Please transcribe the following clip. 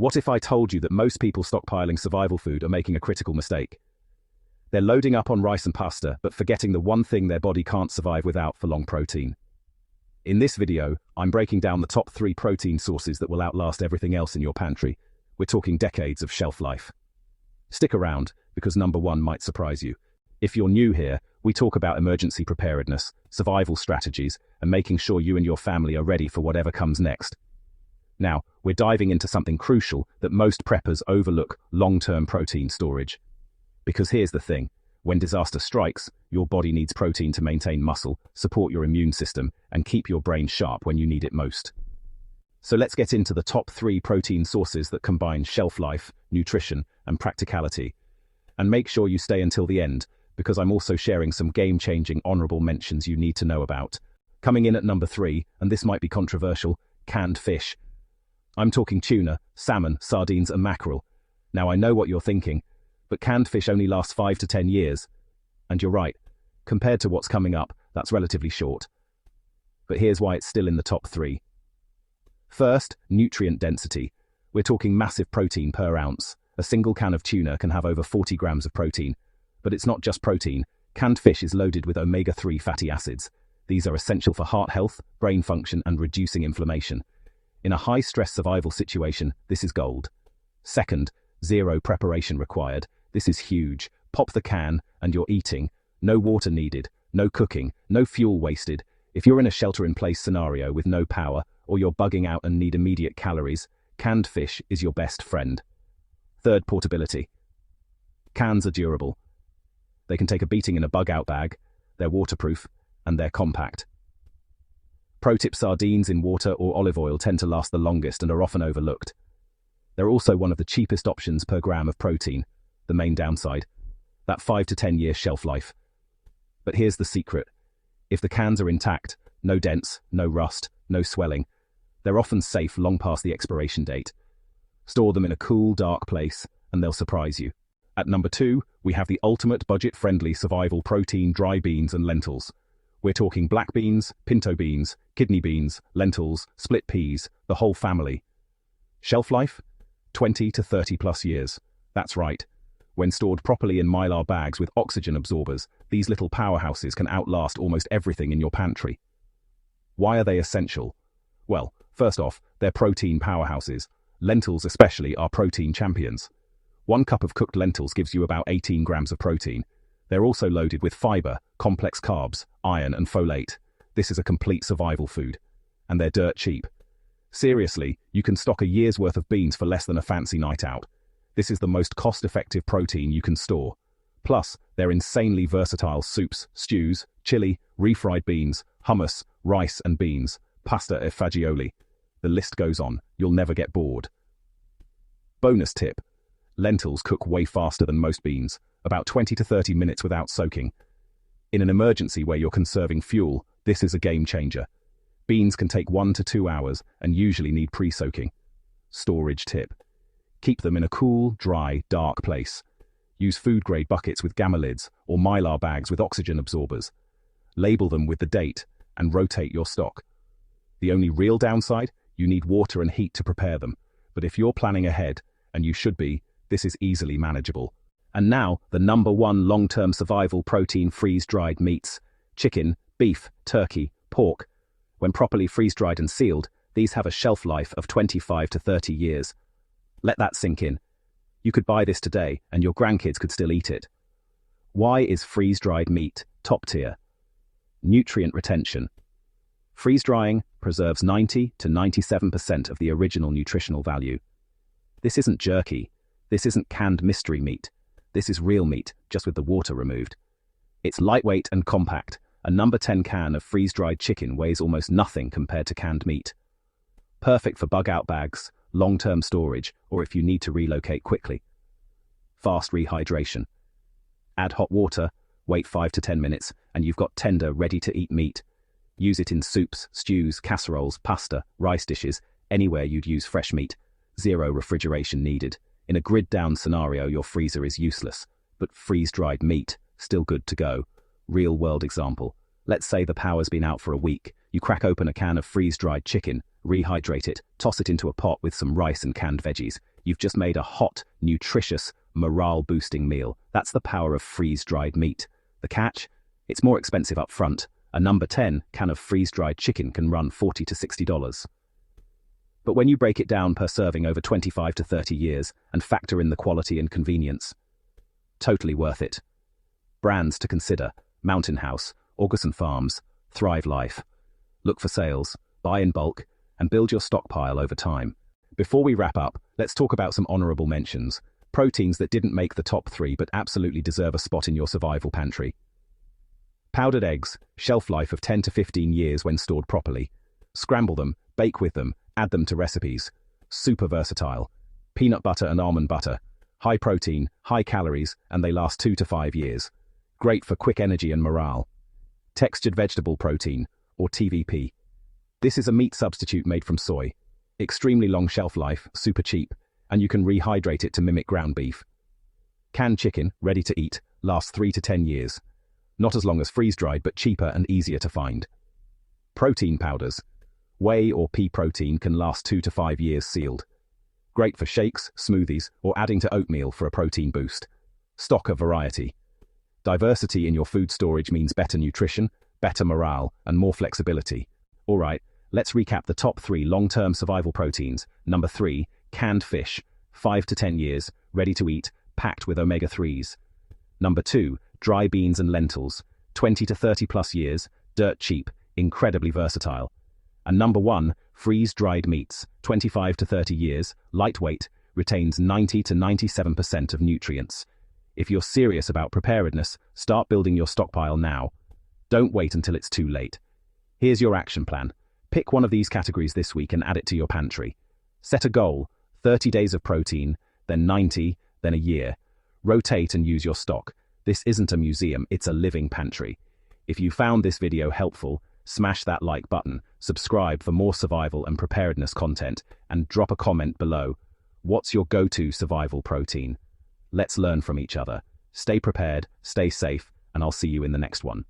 What if I told you that most people stockpiling survival food are making a critical mistake? They're loading up on rice and pasta, but forgetting the one thing their body can't survive without for long: protein. In this video, I'm breaking down the top 3 protein sources that will outlast everything else in your pantry. We're talking decades of shelf life. Stick around, because number 1 might surprise you. If you're new here, we talk about emergency preparedness, survival strategies, and making sure you and your family are ready for whatever comes next. Now, we're diving into something crucial that most preppers overlook: long-term protein storage. Because here's the thing, when disaster strikes, your body needs protein to maintain muscle, support your immune system, and keep your brain sharp when you need it most. So let's get into the top 3 protein sources that combine shelf life, nutrition, and practicality. And make sure you stay until the end, because I'm also sharing some game-changing honorable mentions you need to know about. Coming in at number 3, and this might be controversial, canned fish. I'm talking tuna, salmon, sardines, and mackerel. Now I know what you're thinking, but canned fish only lasts 5 to 10 years. And you're right, compared to what's coming up, that's relatively short. But here's why it's still in the top 3. First, nutrient density. We're talking massive protein per ounce. A single can of tuna can have over 40 grams of protein. But it's not just protein. Canned fish is loaded with omega-3 fatty acids. These are essential for heart health, brain function, and reducing inflammation. In a high-stress survival situation, this is gold. Second, zero preparation required. This is huge. Pop the can, and you're eating. No water needed, no cooking, no fuel wasted. If you're in a shelter-in-place scenario with no power, or you're bugging out and need immediate calories, canned fish is your best friend. Third, portability. Cans are durable. They can take a beating in a bug-out bag, they're waterproof, and they're compact. Pro tip: sardines in water or olive oil tend to last the longest and are often overlooked. They're also one of the cheapest options per gram of protein. The main downside, that 5 to 10 year shelf life. But here's the secret. If the cans are intact, no dents, no rust, no swelling, they're often safe long past the expiration date. Store them in a cool, dark place, and they'll surprise you. At number 2, we have the ultimate budget-friendly survival protein: dry beans and lentils. We're talking black beans, pinto beans, kidney beans, lentils, split peas, the whole family. Shelf life? 20 to 30 plus years. That's right. When stored properly in mylar bags with oxygen absorbers, these little powerhouses can outlast almost everything in your pantry. Why are they essential? Well, first off, they're protein powerhouses. Lentils especially are protein champions. 1 cup of cooked lentils gives you about 18 grams of protein. They're also loaded with fiber, complex carbs, iron, and folate. This is a complete survival food. And they're dirt cheap. Seriously, you can stock a year's worth of beans for less than a fancy night out. This is the most cost-effective protein you can store. Plus, they're insanely versatile: soups, stews, chili, refried beans, hummus, rice and beans, pasta e fagioli. The list goes on. You'll never get bored. Bonus tip: lentils cook way faster than most beans, about 20 to 30 minutes without soaking. In an emergency where you're conserving fuel, this is a game changer. Beans can take 1 to 2 hours and usually need pre-soaking. Storage tip: keep them in a cool, dry, dark place. Use food-grade buckets with gamma lids or mylar bags with oxygen absorbers. Label them with the date and rotate your stock. The only real downside? You need water and heat to prepare them. But if you're planning ahead, and you should be, this is easily manageable. And now, the number 1 long-term survival protein: freeze-dried meats. Chicken, beef, turkey, pork. When properly freeze-dried and sealed, these have a shelf life of 25 to 30 years. Let that sink in. You could buy this today, and your grandkids could still eat it. Why is freeze-dried meat top tier? Nutrient retention. Freeze-drying preserves 90 to 97% of the original nutritional value. This isn't jerky. This isn't canned mystery meat. This is real meat, just with the water removed. It's lightweight and compact. A number 10 can of freeze-dried chicken weighs almost nothing compared to canned meat. Perfect for bug-out bags, long-term storage, or if you need to relocate quickly. Fast rehydration. Add hot water, wait 5 to 10 minutes, and you've got tender, ready-to-eat meat. Use it in soups, stews, casseroles, pasta, rice dishes, anywhere you'd use fresh meat. Zero refrigeration needed. In a grid-down scenario, your freezer is useless, but freeze-dried meat, still good to go. Real-world example. Let's say the power's been out for a week. You crack open a can of freeze-dried chicken, rehydrate it, toss it into a pot with some rice and canned veggies. you've just made a hot, nutritious, morale-boosting meal. That's the power of freeze-dried meat. The catch? It's more expensive up front. A number 10 can of freeze-dried chicken can run $40 to $60. But when you break it down per serving over 25 to 30 years and factor in the quality and convenience, totally worth it. Brands to consider: Mountain House, Augustin Farms, Thrive Life. Look for sales, buy in bulk, and build your stockpile over time. Before we wrap up, let's talk about some honorable mentions. Proteins that didn't make the top 3 but absolutely deserve a spot in your survival pantry. Powdered eggs, shelf life of 10 to 15 years when stored properly. Scramble them, bake with them, add them to recipes. Super versatile. Peanut butter and almond butter. High protein, high calories, and they last 2 to 5 years. Great for quick energy and morale. Textured vegetable protein, or TVP. This is a meat substitute made from soy. Extremely long shelf life, super cheap, and you can rehydrate it to mimic ground beef. Canned chicken, ready to eat, lasts 3 to 10 years. Not as long as freeze-dried, but cheaper and easier to find. Protein powders. Whey or pea protein can last 2 to 5 years sealed. Great for shakes, smoothies, or adding to oatmeal for a protein boost. Stock a variety. Diversity in your food storage means better nutrition, better morale, and more flexibility. All right, let's recap the top 3 long-term survival proteins. Number 3, canned fish, 5 to 10 years, ready to eat, packed with omega-3s. Number 2, dry beans and lentils, 20 to 30 plus years, dirt cheap, incredibly versatile. And number 1, freeze-dried meats, 25 to 30 years, lightweight, retains 90 to 97% of nutrients. If you're serious about preparedness, start building your stockpile now. Don't wait until it's too late. Here's your action plan. Pick one of these categories this week and add it to your pantry. Set a goal: 30 days of protein, then 90, then a year. Rotate and use your stock. This isn't a museum, it's a living pantry. If you found this video helpful, smash that like button, subscribe for more survival and preparedness content, and drop a comment below. What's your go-to survival protein? Let's learn from each other. Stay prepared, stay safe, and I'll see you in the next one.